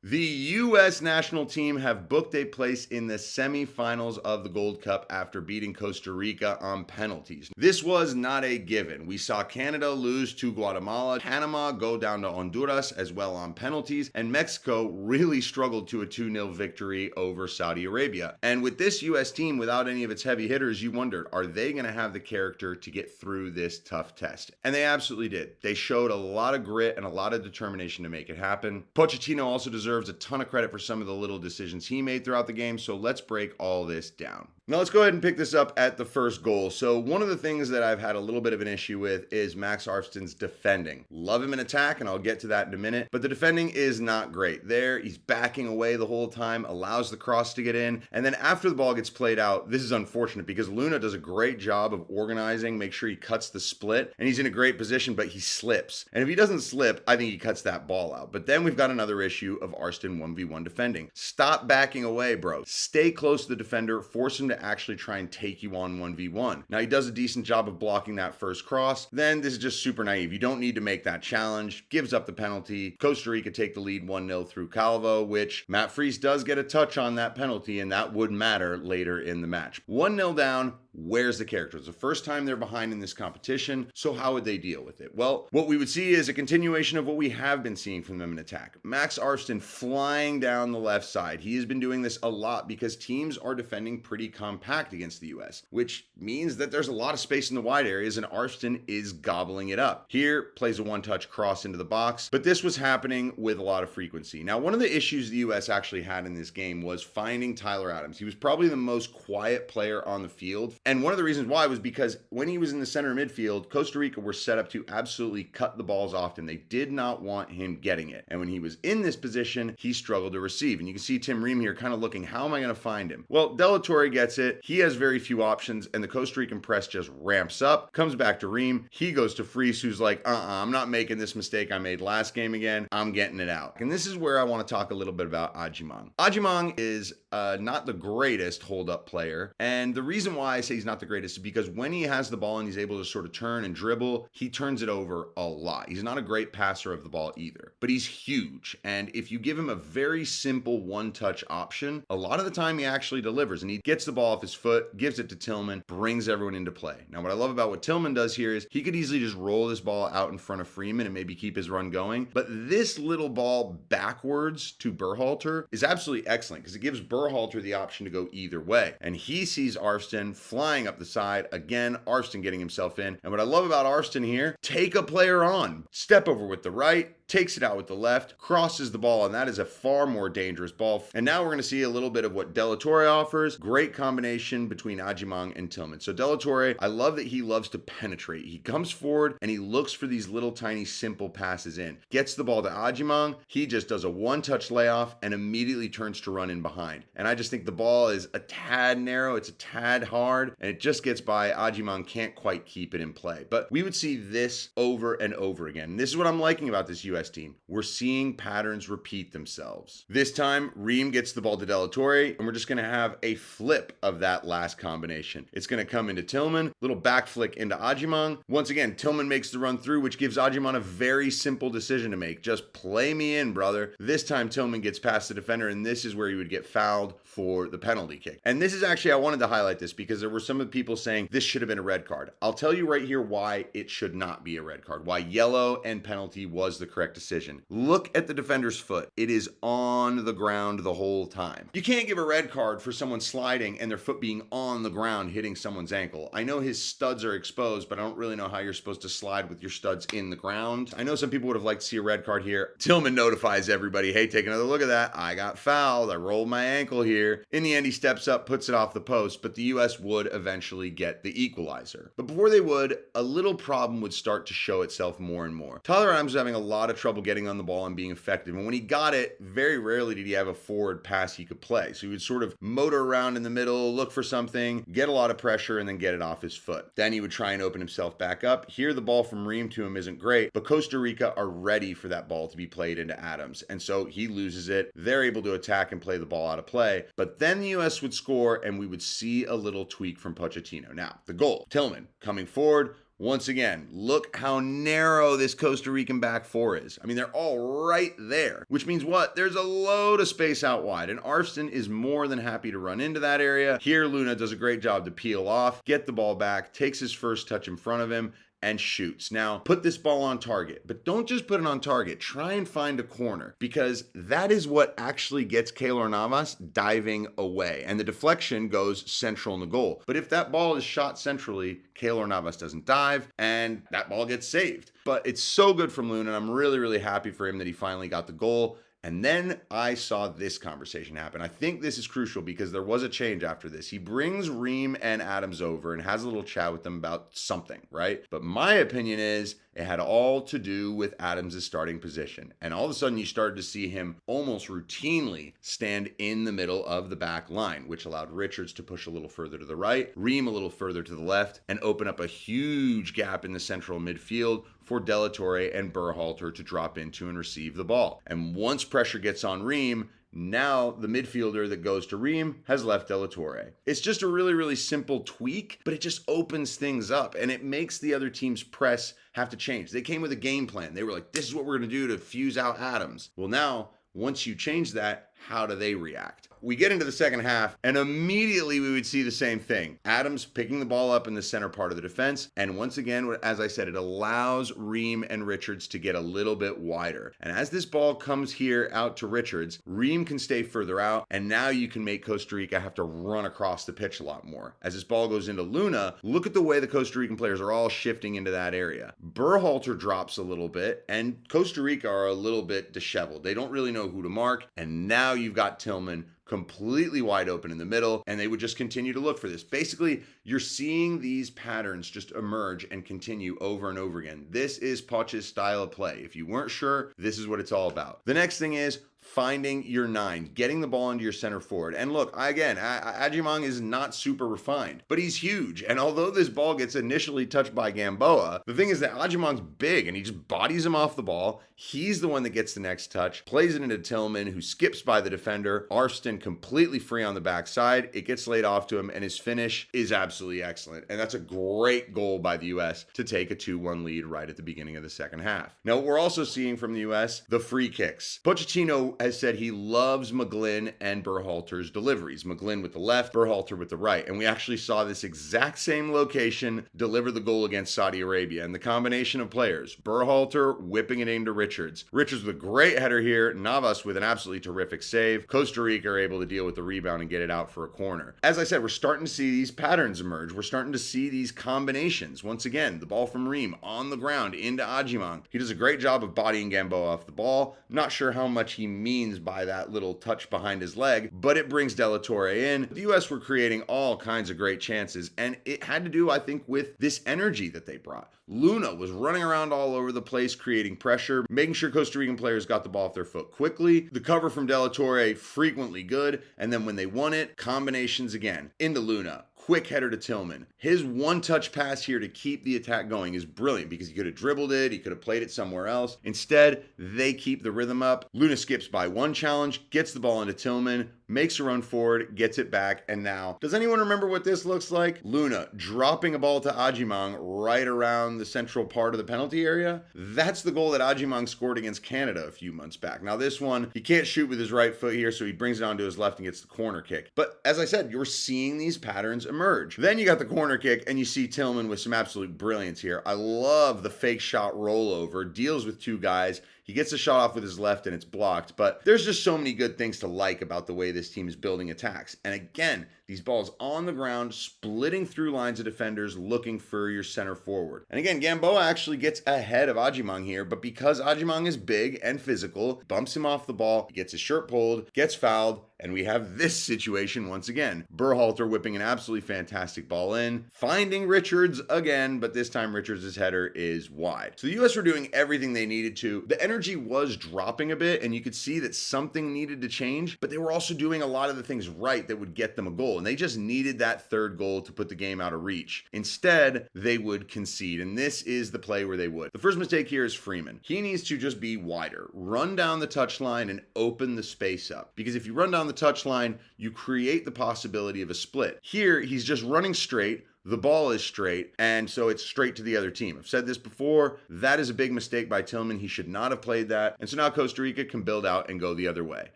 The U.S. national team have booked a place in the semifinals of the Gold Cup after beating Costa Rica on penalties. This was not a given. We saw Canada lose to Guatemala, Panama go down to Honduras as well on penalties, and Mexico really struggled to a 2-0 victory over Saudi Arabia. And with this U.S. team without any of its heavy hitters, you wondered, are they going to have the character to get through this tough test? And they absolutely did. They showed a lot of grit and a lot of determination to make it happen. Pochettino also deserves a ton of credit for some of the little decisions he made throughout the game, so let's break all this down. Now let's go ahead and pick this up at the first goal. So one of the things that I've had a little bit of an issue with is Max Arfsten's defending. Love him in attack, and I'll get to that in a minute, but the defending is not great. There, he's backing away the whole time, allows the cross to get in, and then after the ball gets played out, this is unfortunate because Luna does a great job of organizing, make sure he cuts the split, and he's in a great position, but he slips. And if he doesn't slip, I think he cuts that ball out. But then we've got another issue of Arfsten 1v1 defending. Stop backing away, bro. Stay close to the defender, force him to actually try and take you on 1v1. Now, he does a decent job of blocking that first cross. Then this is just super naive. You don't need to make that challenge. Gives up the penalty. Costa Rica take the lead 1-0 through Calvo, which Matt Freese does get a touch on that penalty, and that would matter later in the match. 1-0 down. Where's the character? It's the first time they're behind in this competition, so how would they deal with it? Well, what we would see is a continuation of what we have been seeing from them in attack. Max Arfsten flying down the left side. He has been doing this a lot because teams are defending pretty compact against the US, which means that there's a lot of space in the wide areas and Arfsten is gobbling it up. Here, plays a one-touch cross into the box, but this was happening with a lot of frequency. Now, one of the issues the US actually had in this game was finding Tyler Adams. He was probably the most quiet player on the field. And one of the reasons why was because when he was in the center midfield, Costa Rica were set up to absolutely cut the balls often. They did not want him getting it. And when he was in this position, he struggled to receive. And you can see Tim Ream here kind of looking, how am I going to find him? Well, De La Torre gets it. He has very few options, and the Costa Rican press just ramps up, comes back to Ream. He goes to Freese, who's like, I'm not making this mistake I made last game again. I'm getting it out. And this is where I want to talk a little bit about Agyemang. Agyemang is not the greatest hold-up player. And the reason why I say he's not the greatest is because when he has the ball and he's able to sort of turn and dribble, he turns it over a lot. He's not a great passer of the ball either, but he's huge. And if you give him a very simple one-touch option, a lot of the time he actually delivers and he gets the ball off his foot, gives it to Tillman, brings everyone into play. Now, what I love about what Tillman does here is he could easily just roll this ball out in front of Freeman and maybe keep his run going. But this little ball backwards to Berhalter is absolutely excellent because it gives Berhalter the option to go either way. And he sees Arfsten flying up the side. Again, Arfsten getting himself in. And what I love about Arfsten here, take a player on. Step over with the right, takes it out with the left, crosses the ball, and that is a far more dangerous ball. And now we're going to see a little bit of what De La Torre offers. Great combination between Agyemang and Tillman. So De La Torre, I love that he loves to penetrate. He comes forward and he looks for these little tiny simple passes in. Gets the ball to Agyemang. He just does a one-touch layoff and immediately turns to run in behind. And I just think the ball is a tad narrow. It's a tad hard, and it just gets by. Agyemang can't quite keep it in play. But we would see this over and over again. And this is what I'm liking about this US team. We're seeing patterns repeat themselves. This time, Ream gets the ball to De La Torre, and we're just going to have a flip of that last combination. It's going to come into Tillman, little back flick into Agyemang. Once again, Tillman makes the run through, which gives Agyemang a very simple decision to make. Just play me in, brother. This time, Tillman gets past the defender, and this is where he would get fouled for the penalty kick. And this is actually, I wanted to highlight this because there were some of the people saying this should have been a red card. I'll tell you right here why it should not be a red card, why yellow and penalty was the correct decision. Look at the defender's foot. It is on the ground the whole time. You can't give a red card for someone sliding and their foot being on the ground hitting someone's ankle. I know his studs are exposed, but I don't really know how you're supposed to slide with your studs in the ground. I know some people would have liked to see a red card here. Tillman notifies everybody, hey, take another look at that. I got fouled. I rolled my ankle here. In the end, he steps up, puts it off the post, but the US would eventually get the equalizer. But before they would, a little problem would start to show itself more and more. Tyler Adams was having a lot of trouble getting on the ball and being effective. And when he got it, very rarely did he have a forward pass he could play. So he would sort of motor around in the middle, look for something, get a lot of pressure, and then get it off his foot. Then he would try and open himself back up. Here, the ball from Ream to him isn't great, but Costa Rica are ready for that ball to be played into Adams. And so he loses it. They're able to attack and play the ball out of play. But then the US would score, and we would see a little tweak from Pochettino. Now, the goal, Tillman coming forward, Once again, look how narrow this Costa Rican back four is. I mean, they're all right there, which means what? There's a load of space out wide, and Arston is more than happy to run into that area. Here, Luna does a great job to peel off, get the ball back, takes his first touch in front of him, and shoots. Now, put this ball on target, but don't just put it on target. Try and find a corner, because that is what actually gets Keylor Navas diving away, and the deflection goes central in the goal. But if that ball is shot centrally, Keylor Navas doesn't dive, and that ball gets saved. But it's so good from Luna, and I'm really, really happy for him that he finally got the goal. And then I saw this conversation happen. I think this is crucial because there was a change after this. He brings Ream and Adams over and has a little chat with them about something, right? But my opinion is it had all to do with Adams' starting position. And all of a sudden you started to see him almost routinely stand in the middle of the back line, which allowed Richards to push a little further to the right, Ream a little further to the left, and open up a huge gap in the central midfield for De La Torre and Berhalter to drop into and receive the ball. And once pressure gets on Ream, now the midfielder that goes to Ream has left De La Torre. It's just a really, really simple tweak, but it just opens things up and it makes the other team's press have to change. They came with a game plan. They were like, this is what we're going to do to fuse out Adams. Well, now, once you change that, how do they react? We get into the second half, and immediately we would see the same thing. Adams picking the ball up in the center part of the defense, and once again, as I said, it allows Ream and Richards to get a little bit wider. And as this ball comes here out to Richards, Ream can stay further out, and now you can make Costa Rica have to run across the pitch a lot more. As this ball goes into Luna, look at the way the Costa Rican players are all shifting into that area. Berhalter drops a little bit, and Costa Rica are a little bit disheveled. They don't really know who to mark, and now you've got Tillman completely wide open in the middle, and they would just continue to look for this. Basically, you're seeing these patterns just emerge and continue over and over again. This is Poch's style of play. If you weren't sure, this is what it's all about. The next thing is finding your nine, getting the ball into your center forward. And look, again, Adjimang is not super refined, but he's huge. And although this ball gets initially touched by Gamboa, the thing is that Adjimang's big and he just bodies him off the ball. He's the one that gets the next touch, plays it into Tillman, who skips by the defender. Arston completely free on the backside. It gets laid off to him, and his finish is absolutely excellent. And that's a great goal by the U.S. to take a 2-1 lead right at the beginning of the second half. Now, we're also seeing from the U.S. the free kicks. Pochettino has said he loves McGlynn and Berhalter's deliveries. McGlynn with the left, Berhalter with the right. And we actually saw this exact same location deliver the goal against Saudi Arabia. And the combination of players, Berhalter whipping it into Richards. Richards with a great header here. Navas with an absolutely terrific save. Costa Rica are able to deal with the rebound and get it out for a corner. As I said, we're starting to see these patterns emerge. We're starting to see these combinations. Once again, the ball from Ream on the ground into Adjimang. He does a great job of bodying Gamboa off the ball. Not sure how much he means by that little touch behind his leg, but it brings De La Torre in. The U.S. were creating all kinds of great chances, and it had to do, I think, with this energy that they brought. Luna was running around all over the place, creating pressure, making sure Costa Rican players got the ball off their foot quickly. The cover from De La Torre, frequently good, and then when they won it, combinations again. Into Luna. Quick header to Tillman. His one-touch pass here to keep the attack going is brilliant because he could have dribbled it, he could have played it somewhere else. Instead, they keep the rhythm up. Luna skips by one challenge, gets the ball into Tillman, makes a run forward, gets it back, and now, does anyone remember what this looks like? Luna dropping a ball to Adjimang right around the central part of the penalty area. That's the goal that Adjimang scored against Canada a few months back. Now this one, he can't shoot with his right foot here, so he brings it onto his left and gets the corner kick. But as I said, you're seeing these patterns emerge. Then you got the corner kick, and you see Tillman with some absolute brilliance here. I love the fake shot rollover, deals with two guys. He gets a shot off with his left and it's blocked, but there's just so many good things to like about the way this team is building attacks. And again, these balls on the ground, splitting through lines of defenders, looking for your center forward. And again, Gamboa actually gets ahead of Adjimang here, but because Adjimang is big and physical, bumps him off the ball, he gets his shirt pulled, gets fouled, and we have this situation once again. Berhalter whipping an absolutely fantastic ball in, finding Richards again, but this time Richards' header is wide. So the U.S. were doing everything they needed to. The energy was dropping a bit, and you could see that something needed to change, but they were also doing a lot of the things right that would get them a goal, and they just needed that third goal to put the game out of reach. Instead, they would concede, and this is the play where they would. The first mistake here is Freeman. He needs to just be wider, run down the touchline and open the space up, because if you run down the touchline, you create the possibility of a split. Here, he's just running straight. the ball is straight, and so it's straight to the other team. I've said this before, that is a big mistake by Tillman. He should not have played that. And so now Costa Rica can build out and go the other way.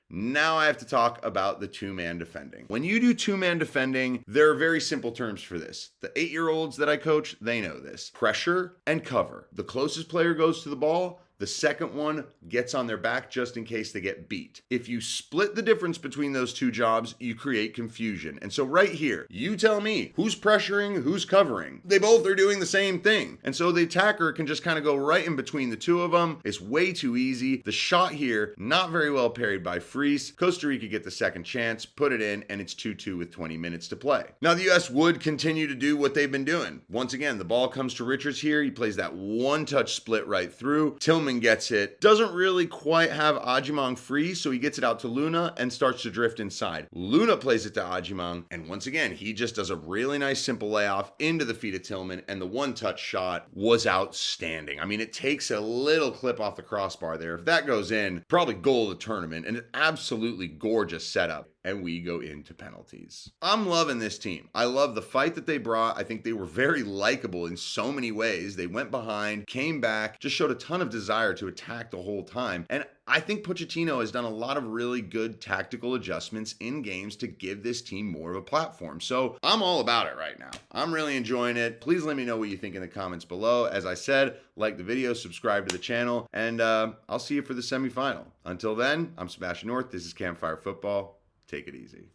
Now I have to talk about the two-man defending. When you do two-man defending, there are very simple terms for this. The 8-year-olds that I coach, they know this. Pressure and cover. The closest player goes to the ball, the second one gets on their back just in case they get beat. If you split the difference between those two jobs, you create confusion. And so right here, you tell me who's pressuring, who's covering. They both are doing the same thing. And so the attacker can just kind of go right in between the two of them. It's way too easy. The shot here, not very well parried by Freese. Costa Rica get the second chance, put it in, and it's 2-2 with 20 minutes to play. Now the US would continue to do what they've been doing. Once again, the ball comes to Richards here. He plays that one-touch split right through. Tillman gets it. Doesn't really quite have Ajimang free, so he gets it out to Luna and starts to drift inside. Luna plays it to Ajimang, and once again, he just does a really nice simple layoff into the feet of Tillman, and the one-touch shot was outstanding. I mean, it takes a little clip off the crossbar there. If that goes in, probably goal of the tournament, and an absolutely gorgeous setup. And we go into penalties. I'm loving this team. I love the fight that they brought. I think they were very likable in so many ways. They went behind, came back, just showed a ton of desire to attack the whole time. And I think Pochettino has done a lot of really good tactical adjustments in games to give this team more of a platform. So I'm all about it right now. I'm really enjoying it. Please let me know what you think in the comments below. As I said, like the video, subscribe to the channel, and I'll see you for the semifinal. Until then, I'm Sebastian North. This is Campfire Football. Take it easy.